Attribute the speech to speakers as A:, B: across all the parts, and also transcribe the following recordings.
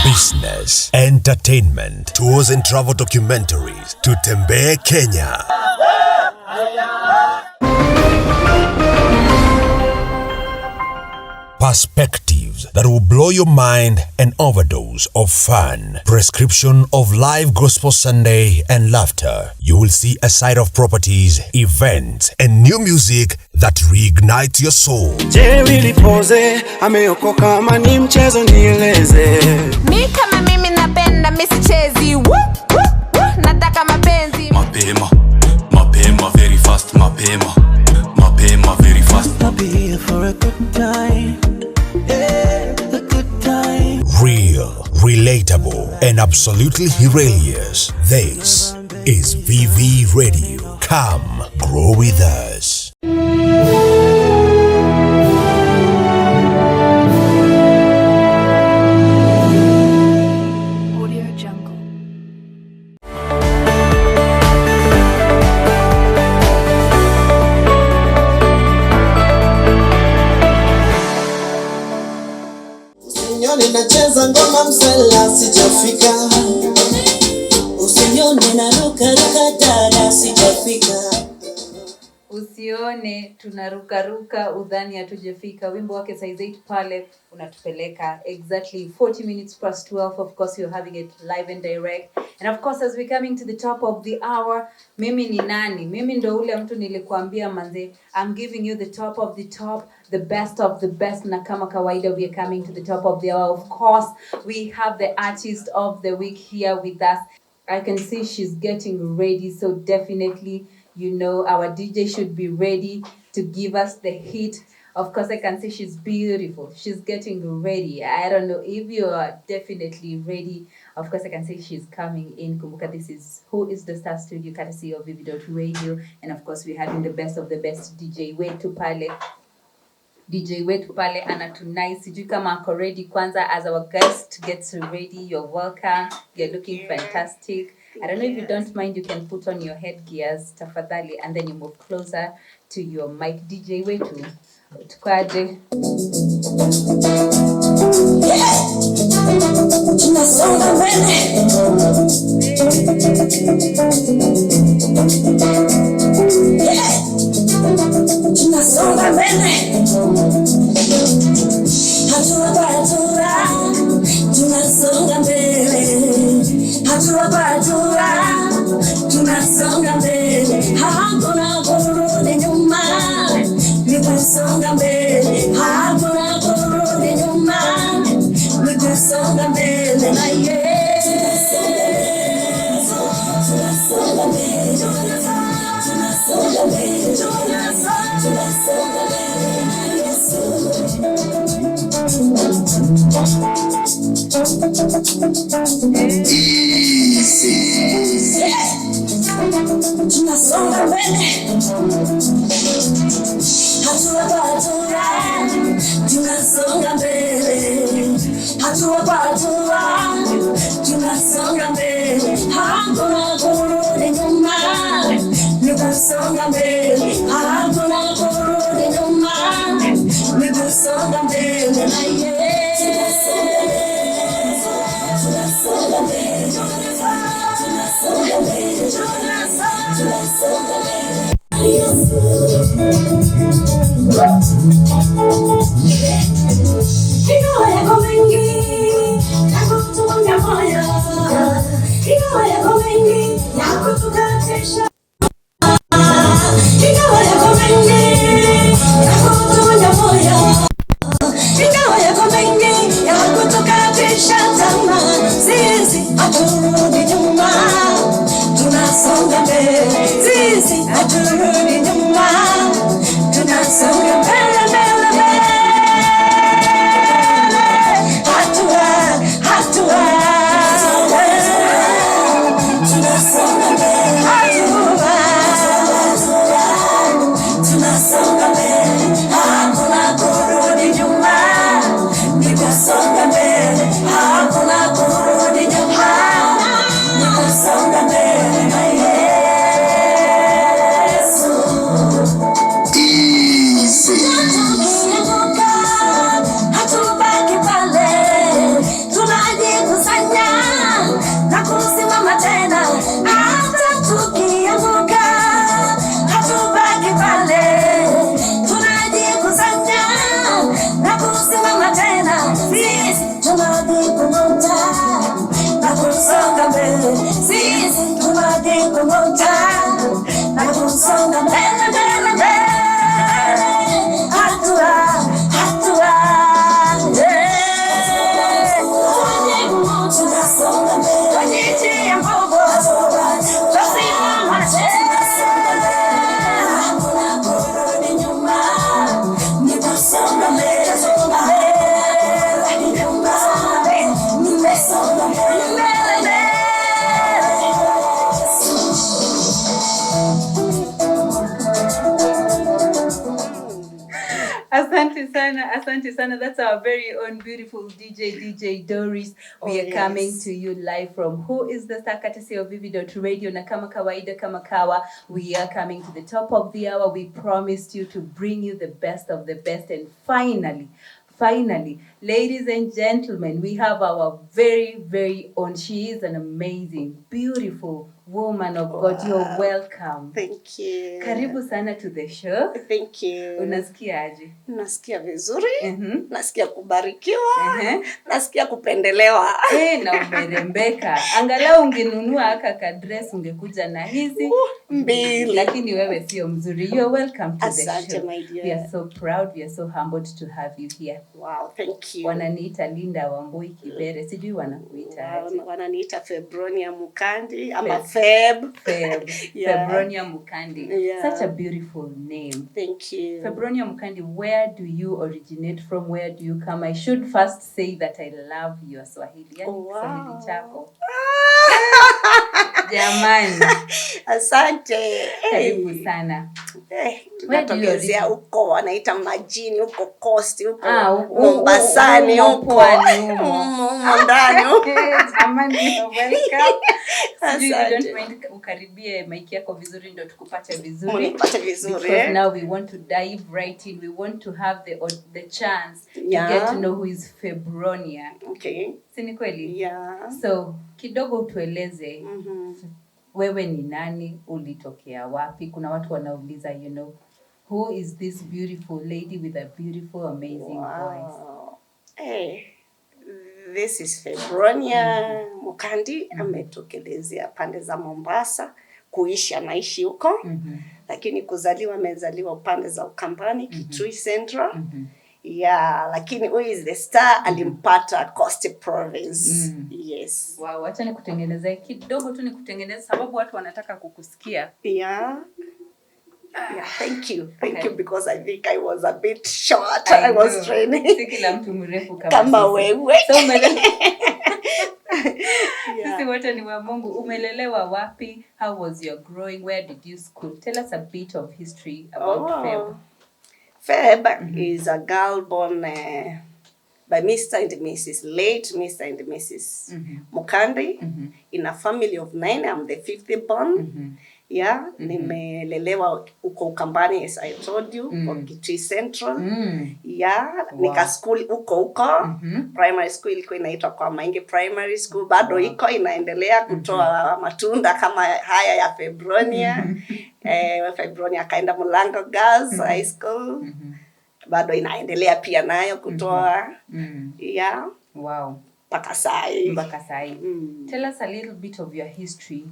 A: Business, entertainment, tours and travel documentaries. Tutembee Kenya. Perspectives that will blow your mind, an overdose of fun, prescription of live gospel Sunday and laughter. You will see a side of properties, events, and new music that reignite your soul.
B: Mi kama mimi napenda misichezi. Nataka mapenzi.
C: Mapema very fast. Mapema very fast.
D: I'll be here for a good time. Yeah, a good time.
A: Real, relatable, and absolutely hilarious. This is Vv.RADIO. Come, grow with us.
E: Ninacheza ngoma msela sijafika.
F: Usione na ruka dada sijafika.
B: Usione tunaruka udhani hatujafika. Wimbo wake size 8 pale unatupeleka exactly 40 minutes past 12. Of course you're having it live and direct. And of course as we're coming to the top of the hour, mimi ni nani? Mimi ndo ule mtu nilikuambia manze. I'm giving you the top of the top, the best of the best. Na kama kawaida we are coming to the top of the hour. Of course we have the artist of the week here with us. I can see she's getting ready, so definitely you know our DJ should be ready to give us the hit. Of course, I can see she's beautiful. She's getting ready. I don't know if you are definitely ready. Of course, I can see she's coming in. Kumbuka, this is Who is the Star Studio, courtesy of Vv.RADIO. And of course, we're having the best of the best DJ wetu pale. DJ wetu pale anatunai. Sijui kama ako ready kwanza. As our guest gets ready, you're welcome. You're looking fantastic. I don't know if you don't mind, you can put on your headgears, tafadhali, and then you move closer to your mic. DJ wetu, tukwaje.
F: Tunasonga mbele. Tunasonga mbele. Hatua kwa hatua. Tunasonga mbele. Hatua kwa hatua. Tunasonga mbele. Hakuna kurudi nyuma. Tunasonga mbele. Hakuna kurudi nyuma. Tunasonga mbele na yeye. Tunasonga mbele. Tunasonga mbele. Tunasonga mbele na Yesu. Tunasonga mbele. Hatua kwa hatua. Tunasonga mbele. Hatua kwa hatua. Tunasonga mbele. Hakuna kurudi nyuma. Tunasonga mbele. Hakuna kurudi nyuma. Tunasonga mbele na yeye. Tunasonga mbele. Tunasonga mbele. Tunasonga mbele. Ingawa yako mengi, yakutunya moyo. Ingawa yako mengi, yakutukatisha. Ingawa yako mengi, yakutunya moyo. Ingawa yako mengi, yakutukatisha tamaa. Sisi haturudi nyuma, tunasonga mbele. Sisi haturudi nyuma, tunasonga mbele, mbele, mbele. Hatua, hatua. Tunasonga mbele. Hatua, tunasonga mbele. Hakuna kurudi nyuma. Nikasonga mbele. Hakuna kurudi nyuma. Nikasonga mbele na Yesu.
B: Asante sana. That's our very own beautiful DJ Doris. We are coming to you live from Who is the Star, courtesy of Vv.RADIO. Na kama kawaida kama kawa, we are coming to the top of the hour. We promised you to bring you the best of the best. And finally, ladies and gentlemen, we have our very, very own. She is an amazing, beautiful woman of God. You're welcome.
G: Thank you.
B: Karibu sana to the show.
G: Thank you.
B: Unasikia aje?
G: Nasikia vizuri. Nasikia kubarikiwa. Nasikia kupendelewa.
B: Na umerembeka. Angalau ungenunua aka dress ungekuja na hizi
G: mbili.
B: Lakini wewe sio mzuri. You are welcome to
G: Asante,
B: the show.
G: My dear.
B: We are so proud. We are so humbled to have you here.
G: Wow, thank you.
B: Wananiita Linda Wambui Kibere. Sijui wanakuita aje.
G: Wananiita FEBRONIA MUKANDI. I'm Feb.
B: Yeah. FEBRONIA Mukandi.
G: Yeah.
B: Such a beautiful name.
G: Thank you.
B: FEBRONIA Mukandi, where do you originate from? Where do you come? I should first say that I love your Swahili.
G: Wow.
B: Chako. Jamani.
G: Asante.
B: Karibu sana.
G: Natokezea huko wanaita majini huko coast huko Mombasani huko ndani.
B: Jamani, welcome. You don't mind ukaribie mic yako vizuri ndio tukupate vizuri. Because now we want to dive right in. We want to have the chance to get to know who is FEBRONIA.
G: Okay.
B: Si ni kweli?
G: Yeah.
B: So, kidogo utueleze wewe ni nani, ulitokea wapi? Kuna watu wanauliza, who is this beautiful lady with a beautiful, amazing voice?
G: Hey, this is FEBRONIA Mukandi. Ametokelezea pande za Mombasa, kuishi anaishi huko. Lakini kuzaliwa amezaliwa upande za Ukambani, Kitui Central. Yeah, lakini who is the star alimpata Coast Province. Yes.
B: Wow, acha nikutengenezea kidogo tu nikutengeneza sababu watu wanataka kukusikia.
G: Yeah. Thank you because I think I was a bit short. I was training.
B: Si kila mtu mrefu
G: kama wewe.
B: So sisi wote ni wa Mungu. Umelelewa wapi? How was your growing? Where did you school? Tell us a bit of history about Feb.
G: Feb is a girl born by Mr. and Mrs. late Mr. and Mrs. Mukandi in a family of 9. I'm the 5th born. Yeah, nimelelewa uko Ukambani, as I told you, kwa Kitui Central. Yeah, nika school uko. Primary school ilikuwa inaitwa kwa Maingi Primary School. Bado iko inaendelea kutoa matunda kama haya ya FEBRONIA. FEBRONIA kaenda Mulango Girls High School. Bado inaendelea pia nayo kutoa. Yeah.
B: Wow.
G: Mpaka sai.
B: Tell us a little bit of your history.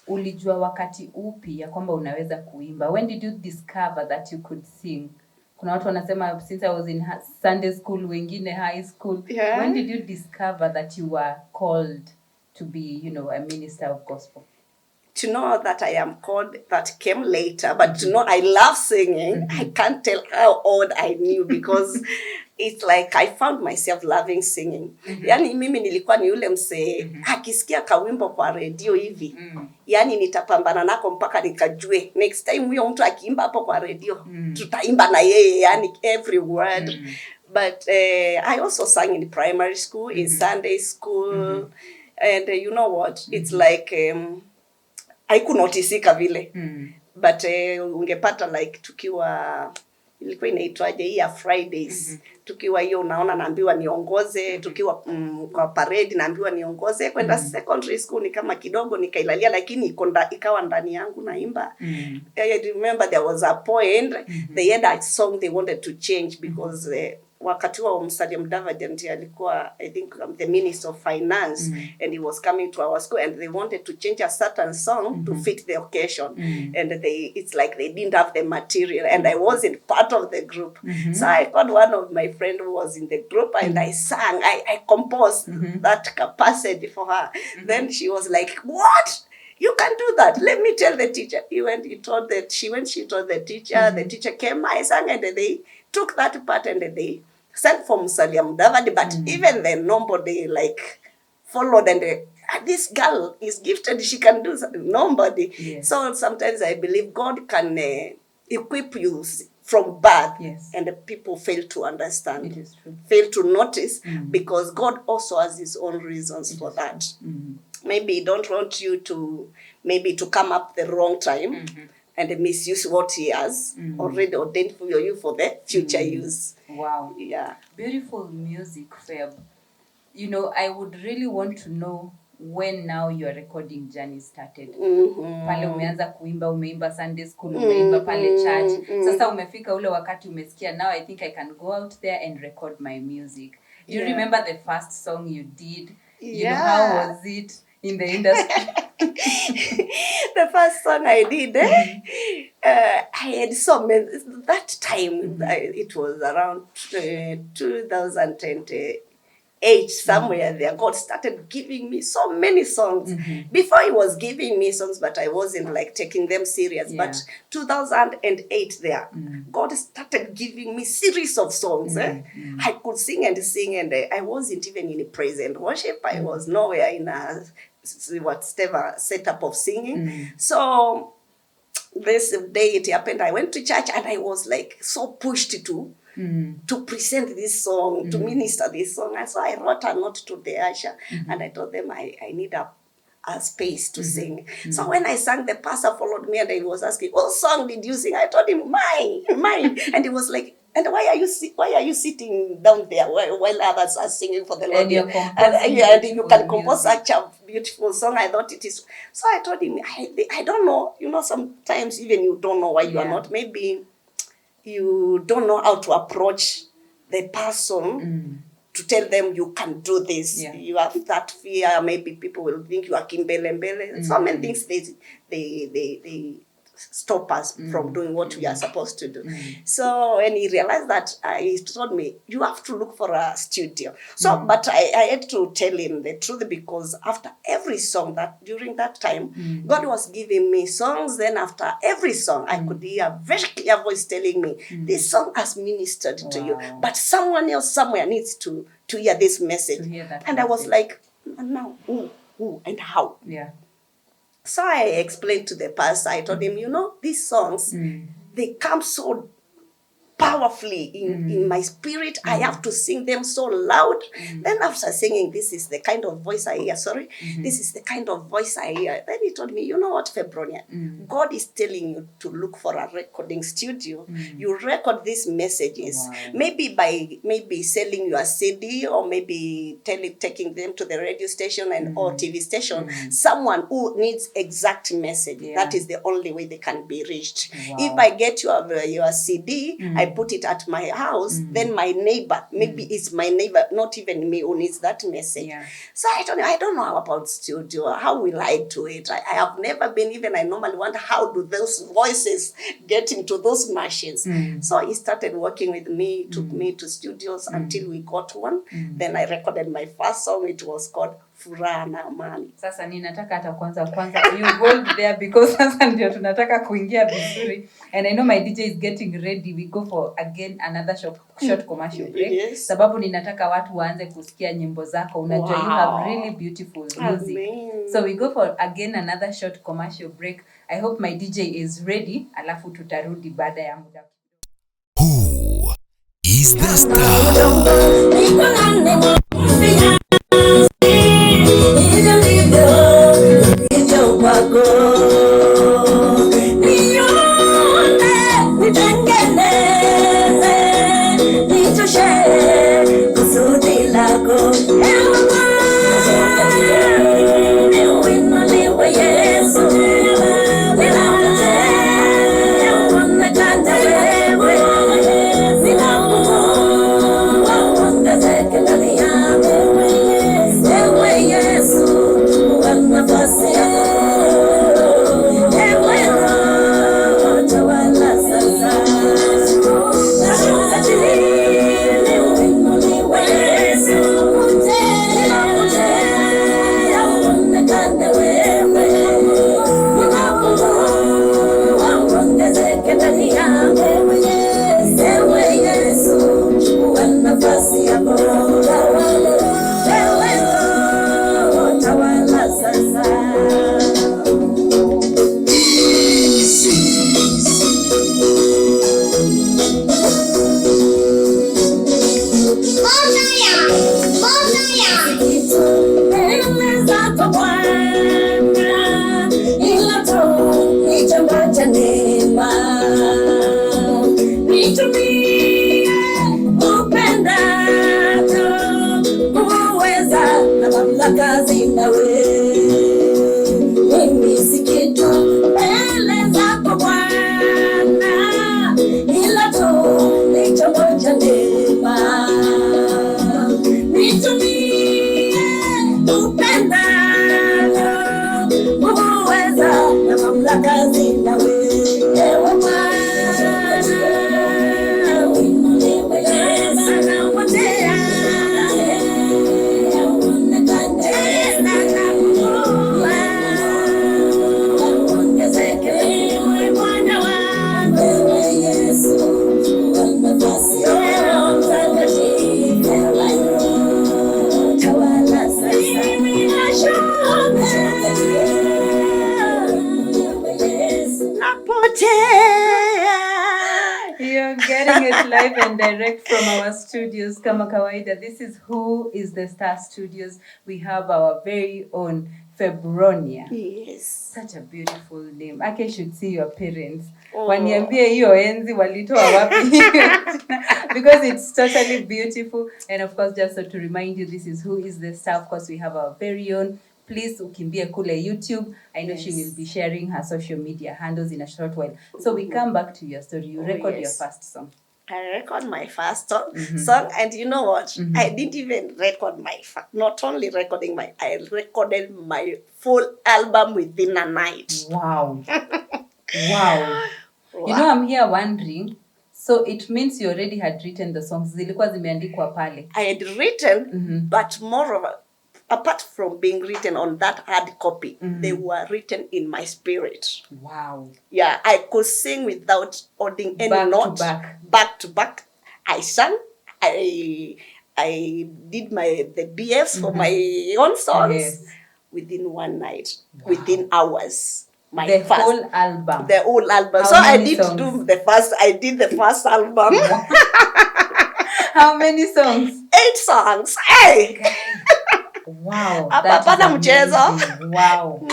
B: Ulijua wakati upi ya kwamba unaweza kuimba? When did you discover that you could sing? Kuna watu wanasema since I was in Sunday school, wengine high school.
G: Yeah.
B: When did you discover that you were called to be, a minister of gospel?
G: To know that I am called, that came later, but to know I love singing, I can't tell how old I knew because it's like I found myself loving singing. Yani mimi nilikuwa ni yule msee, akisikia kawimbo kwa radio hivi, yani nitapambana nako mpaka nikajue. Next time huyo mtu akiimba hapo kwa radio, tutaimba na yeye, yani every word. But I also sang in primary school, in Sunday school, and you know what? It's like... haikunotisika vile. But ungepata like tukiwa ilikuwa inaitwaje hii ya Fridays. Tukiwa hiyo unaona naambiwa niongoze, tukiwa kwa parade naambiwa niongoze. Kwenda secondary school ni kama kidogo nikailalia lakini ikawa ndani yangu naimba. I remember there was a point they had a song they wanted to change because wakati wa Musalia Mudavadi ndiye alikuwa I think the Minister of Finance and he was coming to our school and they wanted to change a certain song to fit the occasion and it's like they didn't have the material and I wasn't part of the group. So I got one of my friend who was in the group and I sang, I composed that capacity for her. Then she was like, "What? You can do that. Let me tell the teacher." She told the teacher, the teacher came, I sang and they took that part and they sent for Musalia Mudavadi, but even then nobody like followed and this girl is gifted, she can do something. Nobody. Yes. So sometimes I believe God can equip you from birth,
B: Yes.
G: and the people fail to understand,
B: It is true.
G: fail to notice, because God also has his own reasons for that. Maybe he don't want you to come up the wrong time and misuse what he has already ordained for you for the future use.
B: Wow.
G: Yeah.
B: Beautiful music, Feb. You know, I would really want to know when now your recording journey started. Pale umeanza kuimba, umeimba Sunday school, umeimba pale church. Sasa umefika ule wakati umesikia, now I think I can go out there and record my music. Do you remember the first song you did? You know, how was it in the industry?
G: The first song I did, I had so many. That time, it was around 2008, somewhere there. God started giving me so many songs. Before he was giving me songs, but I wasn't like taking them serious.
B: Yeah.
G: But 2008 there, God started giving me series of songs. I could sing, and I wasn't even in praise and worship. I was nowhere in a whatever setup of singing. So this day it happened, I went to church, and I was like so pushed to present this song, to minister this song. And so I wrote a note to the usher, and I told them I need a space to sing. So when I sang, the pastor followed me, and he was asking, what song did you sing? I told him, mine. And he was like, and why are you sitting down there while others are singing for the Lord? And you can compose such a beautiful song. I thought it is. So I told him, I don't know. You know, sometimes even you don't know why you are not. Maybe you don't know how to approach the person to tell them you can do this.
B: Yeah.
G: You have that fear. Maybe people will think you are kimbele. So many things they stop us from doing what we are supposed to do. So when he realized that, he told me, you have to look for a studio. So, but I had to tell him the truth, because after every song, that during that time, God was giving me songs. Then after every song, I could hear a very clear voice telling me, this song has ministered to you, but someone else somewhere needs to hear this message. And I was like, now, who and how?
B: Yeah.
G: So I explained to the pastor, I told him, you know, these songs, they come so powerfully in my spirit. I have to sing them so loud. Then after singing, this is the kind of voice I hear. This is the kind of voice I hear. Then he told me, you know what, FEBRONIA, God is telling you to look for a recording studio. You record these messages. Maybe by selling your CD, or maybe taking them to the radio station or TV station. Someone who needs exact message. That is the only way they can be reached. If I get your CD, I put it at my house, then my neighbor, maybe it's my neighbor, not even me, who needs that message. So I told him, I don't know about studio. How will I do it? I have never been, even I normally wonder, how do those voices get into those machines? So he started working with me, took me to studios until we got one. Then I recorded my first song. It was called Furana Mani.
B: Sasa ninataka hata kwanza you hold there, because sasa ndio tunataka kuingia vizuri. And I know my DJ is getting ready. We go for again another short commercial break.
G: Yes.
B: Sababu ninataka watu waanze kusikia nyimbo zako. Unajua you have really beautiful music.
G: Amen.
B: So we go for again another short commercial break. I hope my DJ is ready. Alafu tutarudi baada ya muda.
A: Who is the star?
B: it live and direct from our studios. Kama kawaida, this is Who is the Star Studios. We have our very own Febronia.
G: Yes.
B: Such a beautiful name. Ake should see your parents. Waniambie hiyo enzi walitoa wapi. Because it's totally beautiful. And of course, just so to remind you, this is Who is the Star. Of course, we have our very own. Please ukimbie kule YouTube. I know she will be sharing her social media handles in a short while. So we come back to your story. You record your first song.
G: I record my first song, and you know what? I didn't even record not only recording I recorded my full album within a night.
B: Wow. Wow. You know, I'm here wondering, so it means you already had written the songs. Zilikuwa zimeandikwa pale.
G: I had written, but moreover, apart from being written on that hard copy, they were written in my spirit.
B: Wow.
G: Yeah, I could sing without holding any note. Back to back. I sang. I did the BFs for my own songs within one night, within hours.
B: The whole album.
G: The whole album.
B: How
G: so I
B: many
G: did
B: songs?
G: I did the first album.
B: How many songs?
G: 8 songs. Hey!
B: Wow.
G: Hapana mchezo.
B: Wow.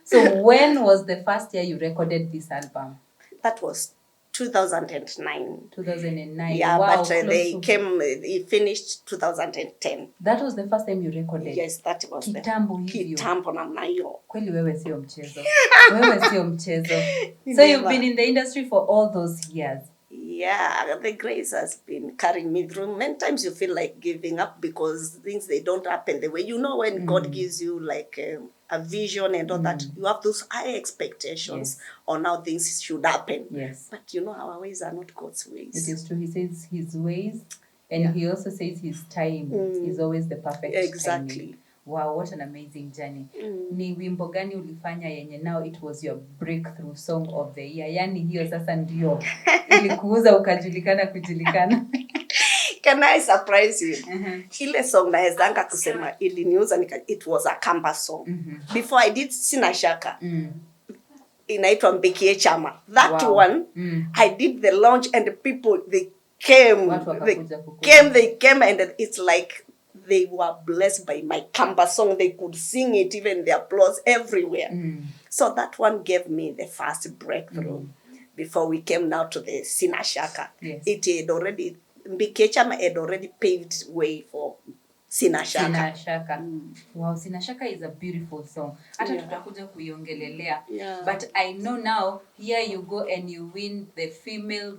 B: So when was the first year you recorded this album?
G: That was 2009.
B: 2009.
G: Yeah,
B: wow,
G: but it finished 2010.
B: That was the first time you recorded?
G: Yes, that was
B: Kitambo hivyo.
G: Kitambo namna hiyo.
B: Kweli wewe sio mchezo. Wewe sio mchezo. So you've been in the industry for all those years.
G: Yeah, the grace has been carrying me through. Many times you feel like giving up because things, they don't happen the way. You know, when God gives you like a vision and all that, you have those high expectations on how things should happen.
B: Yes.
G: But you know, our ways are not God's ways.
B: It is true. He says his ways, and he also says his time is always the perfect
G: Exactly.
B: timing. Wow, what an amazing journey. Ni wimbo gani ulifanya yenye now it was your breakthrough song of the year? Yani hiyo sasa ndio ilikuuza ukajulikana kujulikana.
G: Can I surprise you? Ile song naezanga kusema iliniuza it was a campus song. Before I did Sina Shaka. Inaitwa Mbikie Chama. That one, I did the launch and the people, they came and it's like they were blessed by my campus song. They could sing it, even the applause everywhere. So that one gave me the first breakthrough. Before we came now to the Sina Shaka.
B: Yes.
G: It had already, Mbikie Chama had already paved way for Sina Shaka.
B: Sina Shaka. Wow, Sina Shaka is a beautiful song. Hata tutakuja kuiongelelea. But I know now, here you go and you win the female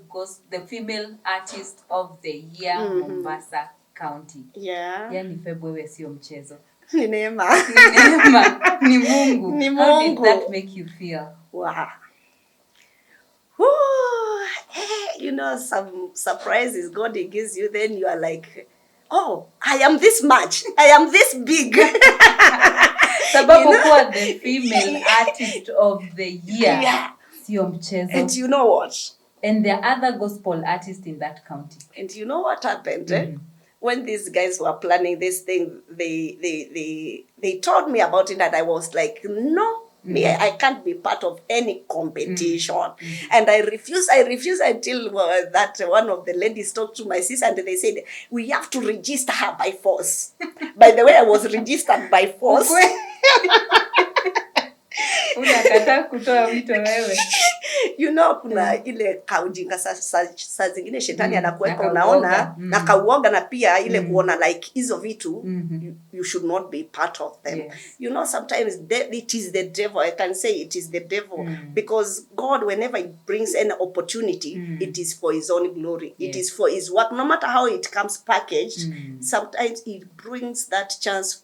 B: artist of the year, Mombasa County.
G: Yeah.
B: Yani February sio mchezo.
G: Ni neema.
B: Ni neema. Ni Mungu.
G: Ni Mungu.
B: How did that make you feel?
G: Wow. You know, some surprises God gives you, then you are like, oh, I am this much. I am this big.
B: Sababu kuwa the female artist of the year. Sio mchezo.
G: And you know what?
B: And there are other gospel artists in that county.
G: And you know what happened? When these guys were planning this thing, they told me about it, and I was like, no, me, I can't be part of any competition. And I refused until that one of the ladies talked to my sister, and they said, we have to register her by force. By the way, I was registered by force.
B: Unakataa kutoa wito wewe.
G: You know, kuna ile kaujinga saa zingine shetani anakuweka unaona na kauoga na pia ile kuona like hizo vitu you should not be part of them. You know, sometimes it is the devil. I can say it is the devil because God, whenever he brings an opportunity, it is for his own glory. It is for his work. No matter how it comes packaged, sometimes he brings that chance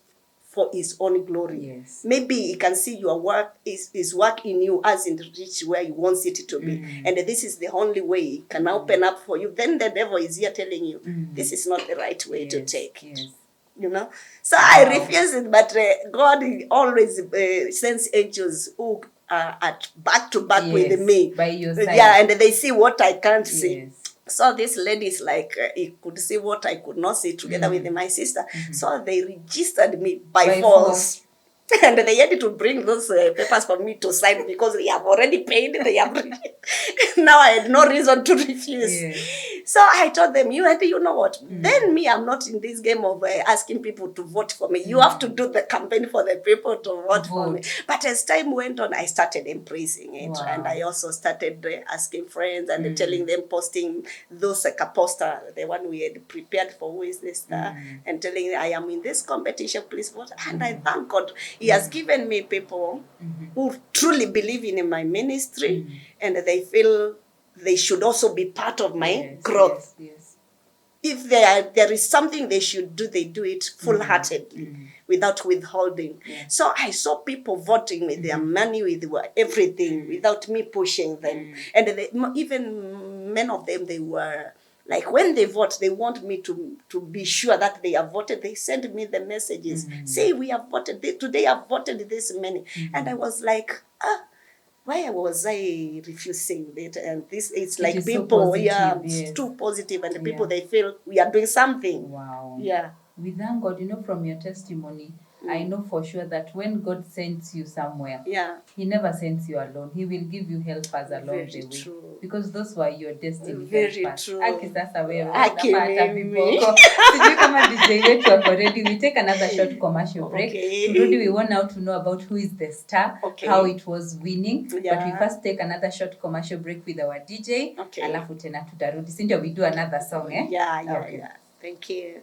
G: for his own glory. Maybe he can see your work, his work in you hasn't reached where he wants it to be. And this is the only way he can open up for you. Then the devil is here telling you, this is not the right way to take it. You know? So I refuse it, but God always sends angels who are at back to back with me.
B: By your side.
G: Yeah, and they see what I can't see. So this lady is like, he could see what I could not see together with my sister. So they registered me by force. And they had to bring those papers for me to sign because they have already paid. Now I had no reason to refuse. So I told them, you know what? Then me, I'm not in this game of asking people to vote for me. You have to do the campaign for the people to vote for me. But as time went on, I started embracing it.
B: Wow.
G: And I also started asking friends and telling them, posting those like a poster, the one we had prepared for Who is the Star, and telling them, I am in this competition, please vote. And I thank God, He has given me people who truly believe in my ministry and they feel they should also be part of my growth.
B: Yes.
G: If there is something they should do, they do it full-heartedly, without withholding. So I saw people voting with their money, with everything, without me pushing them. And even many of them, they were like, when they vote, they want me to be sure that they have voted. They send me the messages, say, we have voted, today I've voted this many. And I was like, why was I refusing it? And this, it's like
B: is
G: people,
B: so positive,
G: it's too positive, and the people, they feel we are doing something.
B: Wow.
G: Yeah.
B: We thank God, from your testimony, I know for sure that when God sends you somewhere, He never sends you alone. He will give you helpers along
G: Very
B: the way.
G: true.
B: Because those were your destiny
G: Very
B: helpers.
G: true.
B: Aki sasa wewe,
G: Aki
B: unapata
G: mimi.
B: viboko. Sijui kama DJ wetu wako ready. We take another short commercial break.
G: Okay.
B: Turudi, we want now to know about Who is the Star, how it was winning.
G: Yeah.
B: But we first take another short commercial break with our DJ.
G: Okay.
B: Alafu tena tutarudi. Sindio, we do another song, eh?
G: Yeah. Thank you.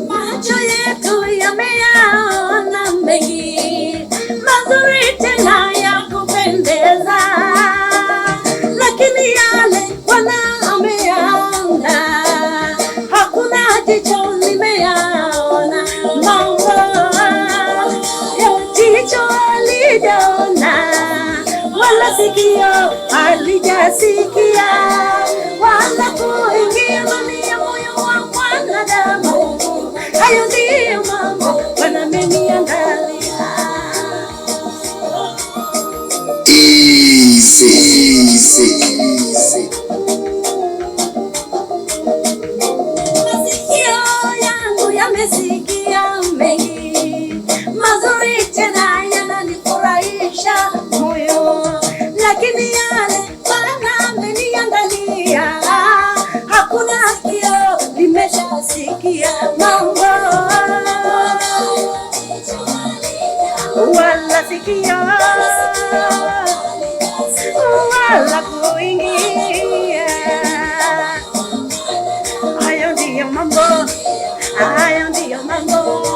F: Macho yetu yameyaona mengi mazuri tena ya kupendeza, lakini yale Bwana ameyaona hakuna jicho limeyaona. Mambo ya jicho halijaona wala sikio halijasikia wala kuingia ndani ya moyo wa mwanadamu. Hayo ndiyo mambo Bwana ameniandalia. Masikio yangu yamesikia mengi mazuri tena yananifurahisha moyo, lakini yale Bwana ameniandalia hakuna sikio limeshasikia. Mambo wala sikio wala kuingia. Hayo ndiyo mambo, hayo ndiyo mambo.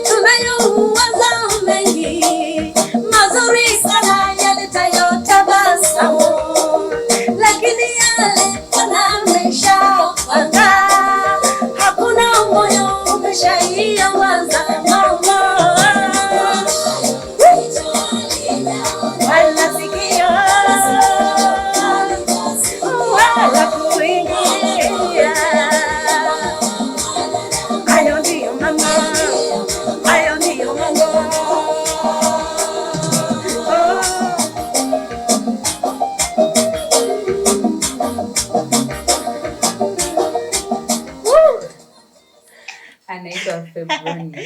F: Tunayowaza mengi mazuri sana yaletayotabasamu, lakini yale Bwana ameshapanga, hakuna moyo umeshaiwaza. Mambo wala sikio wala kuingia. Hayo ndiyo mambo, hayo ndiyo mambo.
B: Anaitwa FEBRONIA.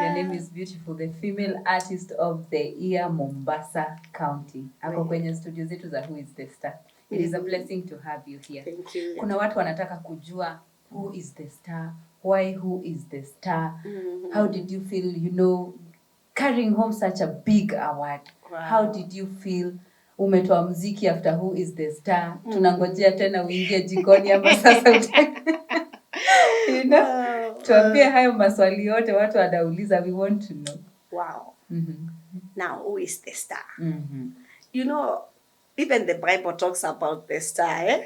B: Your name is beautiful. The female artist of the year, Mombasa County. Ako kwenye studio zetu za Who is the Star. It is a blessing to have you here.
G: Thank you.
B: Kuna watu wanataka kujua who is the star, why who is the star, how did you feel, carrying home such a big award.
G: Wow.
B: How did you feel umetoa muziki after Who is the Star? Tunangojea tena uingie jikoni ama sasa tuambie hayo maswali yote watu wanauliza, we want to know.
G: Wow. Now, who is the star? Even the Bible talks about the star,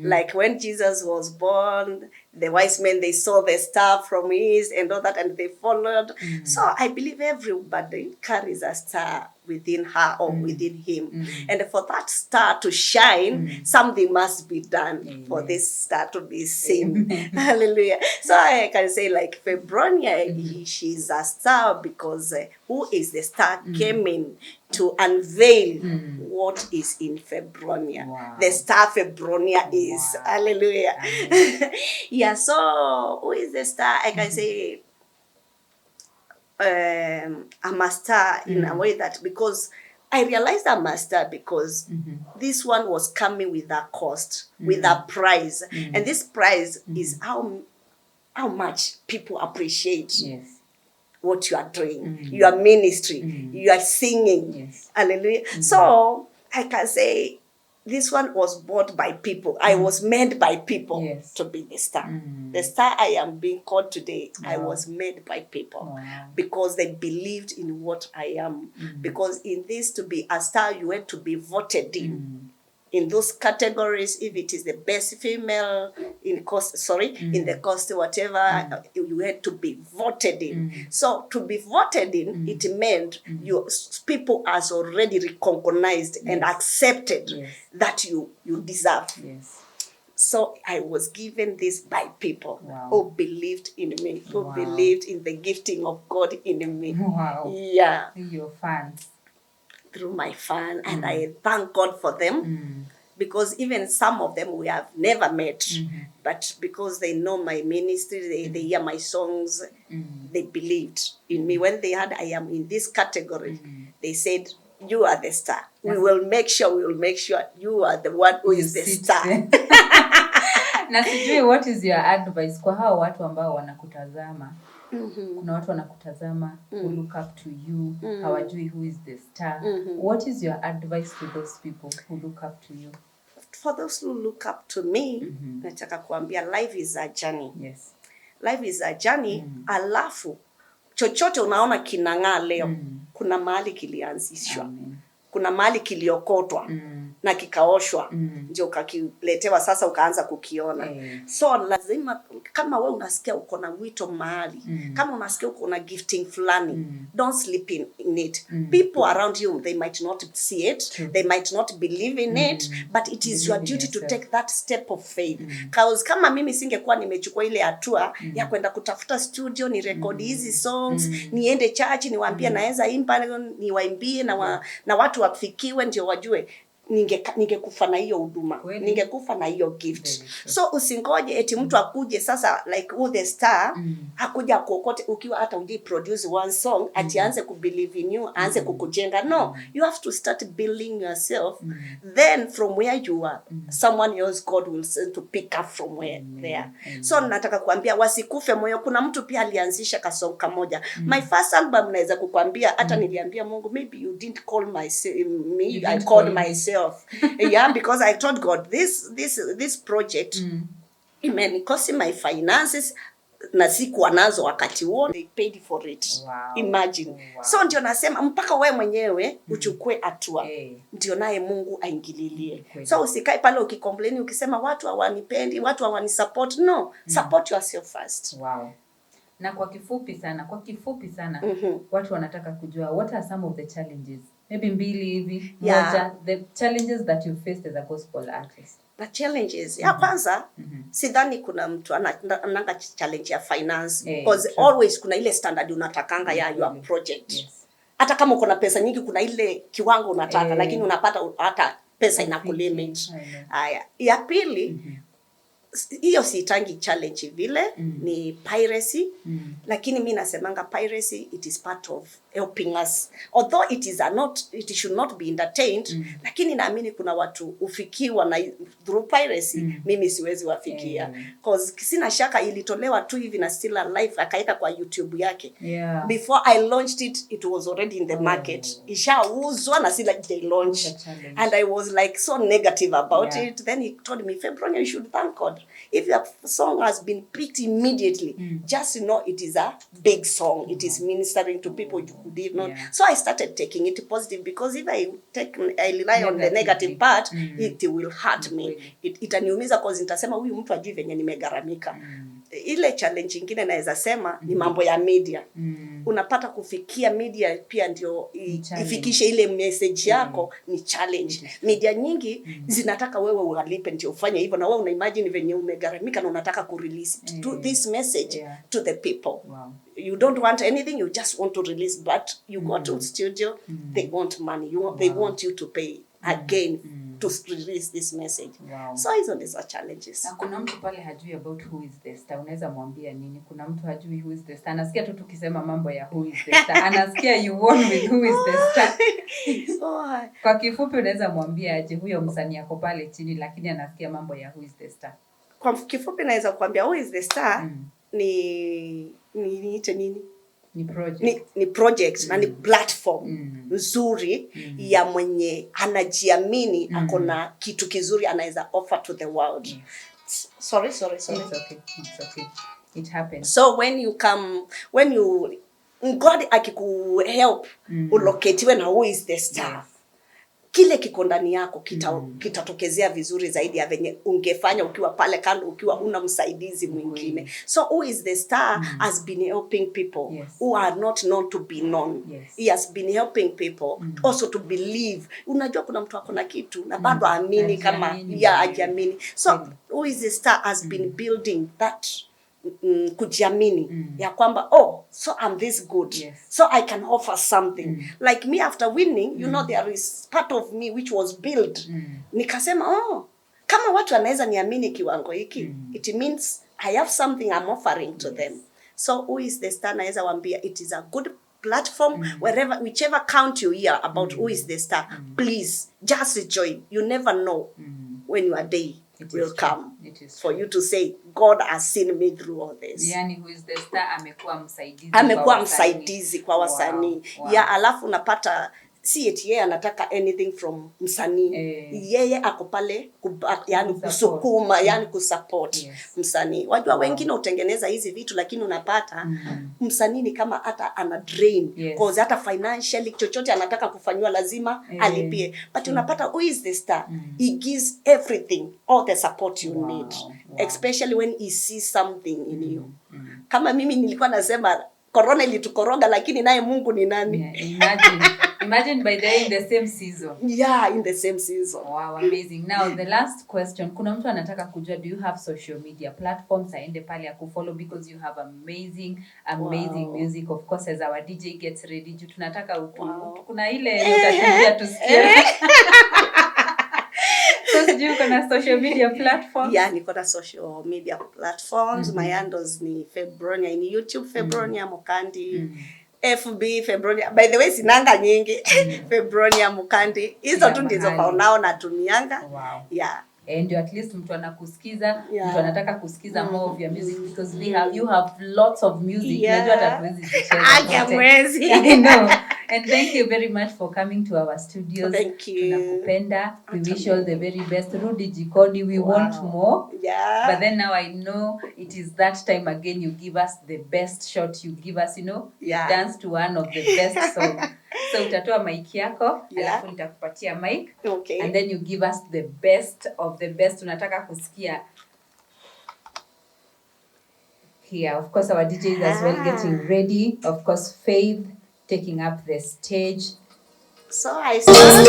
G: Like when Jesus was born, The wise men, they saw the star from east and all that, and they followed. So I believe everybody carries a star within her or within him. And for that star to shine, something must be done for this star to be seen. Hallelujah. So I can say, like, Febronia, she's a star because who is the star came in to unveil what is in Febronia.
B: Wow.
G: The star Febronia is. Hallelujah. Yeah, so who is the star? I can say I'm a star in a way that, because I realized I'm a star because this one was coming with a cost, with a price. And this price is how much people appreciate what you are doing, your ministry, you are singing.
B: Yes.
G: Hallelujah. So I can say this one was bought by people. I was made by people to be the star. The star I am being called today, I was made by people because they believed in what I am. Because in this, to be a star, you had to be voted in those categories. If it is the best female in the cost whatever, you had to be voted in. So to be voted in, it meant your people as already recognized and accepted that you deserve. So I was given this by people who believed in me, who believed in the gifting of God in me. Yeah.
B: Your fans.
G: Through my fan, and I thank God for them, because even some of them we have never met, but because they know my ministry, they hear my songs, they believed in me. When they heard I am in this category, they said, you are the star. We will make sure you are the one who is the star.
B: Na sijui, what is your advice kwa hao watu ambao wanakutazama? Kuna watu wanakutazama, who look up to you, hawajui who is the star. What is your advice to those people who look up to you?
G: For those who look up to me, nataka kuambia life is a journey.
B: Yes.
G: Life is a journey. Alafu chochote unaona kinang'aa leo, kuna mahali kilianzishwa. Kuna mahali kiliokotwa na kikaoshwa, ndio ukakiletewa sasa ukaanza kukiona. So lazima, kama wewe unasikia uko na wito mahali, kama unasikia uko na gifting fulani, don't sleep in it. People around you, they might not see it, they might not believe in it, but it is your duty to take that step of faith. Because kama mimi singekuwa nimechukua ile hatua ya kwenda kutafuta studio, ni record hizi songs, niende church, niwaambie naweza imba, niwaimbie na watu wafikiwe ndio wajue, ningekufa na hiyo huduma, ningekufa na hiyo gift. So usingoje eti mtu akuje sasa, like who the star, akuja kuokote ukiwa hata uji produce one song, ati aanze kubelieve in you, aanze kukujenga. No, you have to start building yourself. Then from where you are, someone else God will send to pick up from where there. So nataka kuambia wasikufe moyo. Kuna mtu pia alianzisha kasong kamoja. My first album naweza kukwambia, hata niliambia Mungu, maybe you didn't call me, I called myself. Yeah, because I told God, this project, it cost my finances, na sikuwa nazo wakati huo, they paid for it. Imagine. So ndio nasema mpaka wewe mwenyewe uchukue hatua, ndio naye Mungu aingililie. So usikae pale ukicomplain ukisema watu hawanipendi, watu hawanisupport. No, support yourself first.
B: Na kwa kifupi sana, watu wanataka kujua, what are some of the challenges? Maybe mbili hivi, moja, the challenges that you faced as a gospel artist.
G: The challenges, ya kwanza, sidhani kuna mtu ananga challenge ya finance, because always kuna ile standard unatakanga ya your project. Hata kama uko na pesa nyingi, kuna ile kiwango unataka, lakini unapata hata pesa inakulimit. Haya, ya pili, hiyo siitangi challenge vile, ni piracy, lakini mimi nasemanga piracy, it is part of helping us, although it should not be entertained, lakini naamini kuna watu ufikiwa na through piracy, mimi siwezi wafikia, because sina shaka ilitolewa tu hivi na Still Alive akaita kwa YouTube yake. Before I launched it, it was already in the market, ishauzwa na sila they launched, and I was like so negative about it. Then he told me, Febronia, you should thank God. God. If your song has been picked immediately, just know it is a big song. It is ministering to people you did not.
B: Yeah.
G: So I started taking it positive, because if I rely on the negative part, it will hurt me. Itaniumiza cause nitasema huyu mtu ajui venye nimegaramika. Ile challenge nyingine naweza sema ni mambo ya media. Unapata kufikia media pia ndio ifikishe ile message yako ni challenge. Media nyingi zinataka wewe uwalipe ndio ufanye hivyo, na wewe una imagine venye umegaramika na unataka ku release this message to the people.
B: Wow.
G: You don't want anything, you just want to release, but you go to studio, they want money. They want you to pay again to release this message.
B: Wow.
G: So hizo ndizo challenges.
B: Na kuna mtu pale hajui about who is the star. Unaweza mwambia nini? Kuna mtu hajui who is the star. Anasikia tu tukisema mambo ya who is the star. Anasikia you won with who is the star. Kwa kifupi unaweza mwambia aje huyo msanii yako pale chini lakini anasikia mambo ya who is the star?
G: Kwa kifupi naweza kuambia who is the star ni project na ni platform nzuri ya mwenye anajiamini akona kitu kizuri anaweza offer to the world. Sorry. It's okay. It happens. So when God akikuhelp uloketiwe na who is the star, kile kiko ndani yako kitatokezea vizuri zaidi ya venye ungefanya ukiwa pale kando ukiwa una msaidizi mwingine. So who is the star has been helping people who are not known to be known. He has been helping people also to believe. Unajua kuna mtu akona kitu na bado aamini kama ajiamini. So who is the star has been building that kujiamini ya kwamba so I'm this good, so I can offer something. Like me after winning, you know, there is part of me which was built. Nikasema kama watu wanaweza niamini kiwango hiki, it means I have something I'm offering to them. So who is the star, naweza waambia it is a good platform. Whichever count you hear about who is the star, please just join. You never know when your day will come for you to say God has seen me through all this.
B: Yani who is the star
G: amekuwa msaidizi kwa wasanii. Alafu unapata si eti yeye anataka anything from msanii. Yeye ako pale yani kusukuma, yani kusupport msanii. Wajua wengine utengeneza hizi vitu lakini unapata msanii ni kama hata ana drain cause hata financially chochote anataka kufanywa lazima alipie. But unapata who is the star, he gives everything, all the support you need, especially when he sees something in you. Kama mimi nilikuwa nasema corona ilitukoroga lakini naye Mungu ni nani?
B: Imagine by the in the same season.
G: In the same season.
B: Wow, amazing. Now the last question, kuna mtu anataka kujua, do you have social media platforms aende pale akufollow because you have amazing music, of course, as our DJ gets ready. Tunataka kuna ile utatumia tusikie. So do you kuna social media platforms?
G: Niko na social media platforms. My handles ni FEBRONIA in YouTube, FEBRONIA MUKANDI. FB FEBRONIA, by the way sinanga nyingi. FEBRONIA MUKANDI. Hizo tu ndizo kwa nao natumianga. And at least mtu anakusikiza, mtu anataka kusikiza more of your music because you have lots of music. Najua hatuwezi zicheza. I know. And thank you very much for coming to our studios. Thank you.
B: Tunakupenda. We wish you all the very best. Rudi jikoni, we want more. But then now I know it is that time again. You give us the best shot. You give us, dance to one of the best songs. So utatoa mic yako, alafu nitakupatia mic.
G: Okay.
B: And then you give us the best of the best. Tunataka kusikia. Here, of course, our DJ is as well getting ready. Of course, Faith taking up the stage.
G: So I start.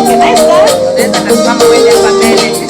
G: Can I start?
B: Unaweza kusimama wewe hapa mbele.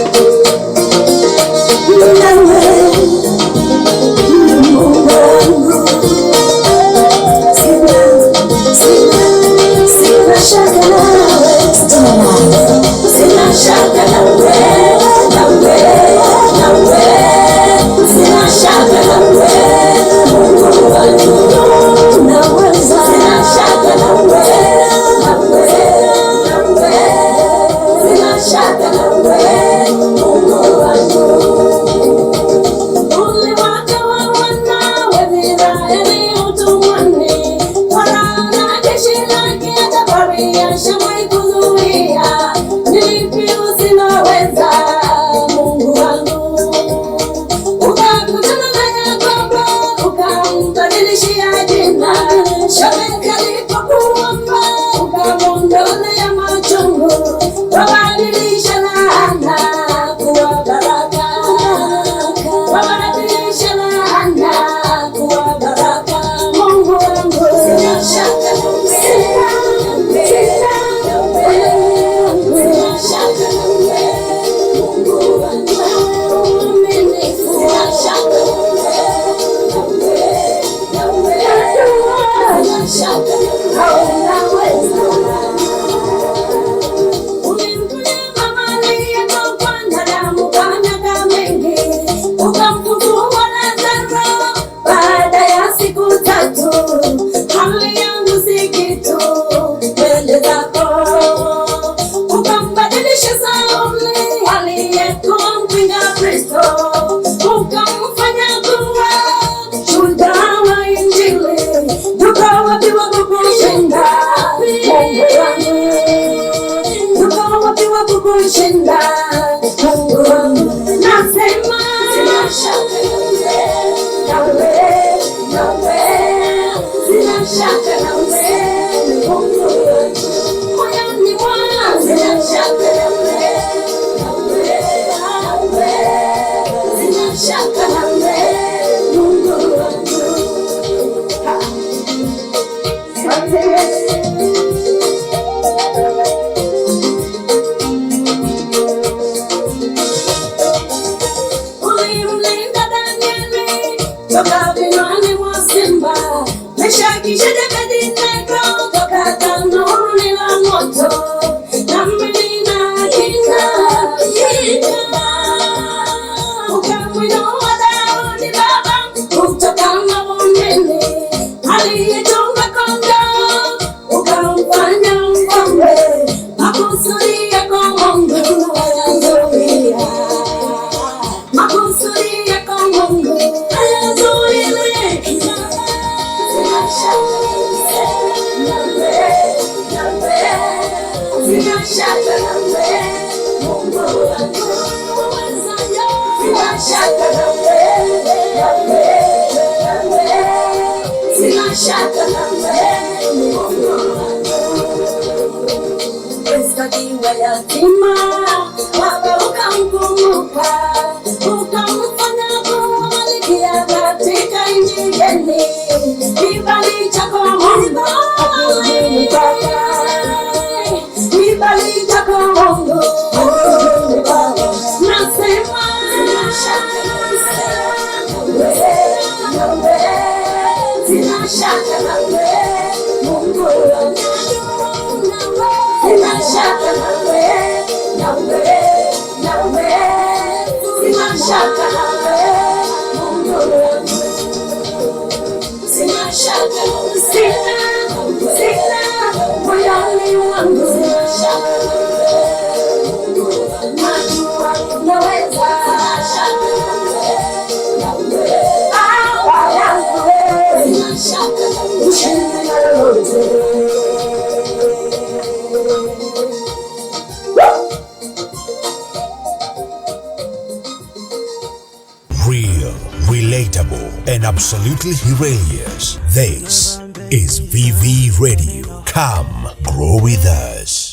A: Real, relatable, and absolutely hilarious. This is VV Radio. Come, grow with us.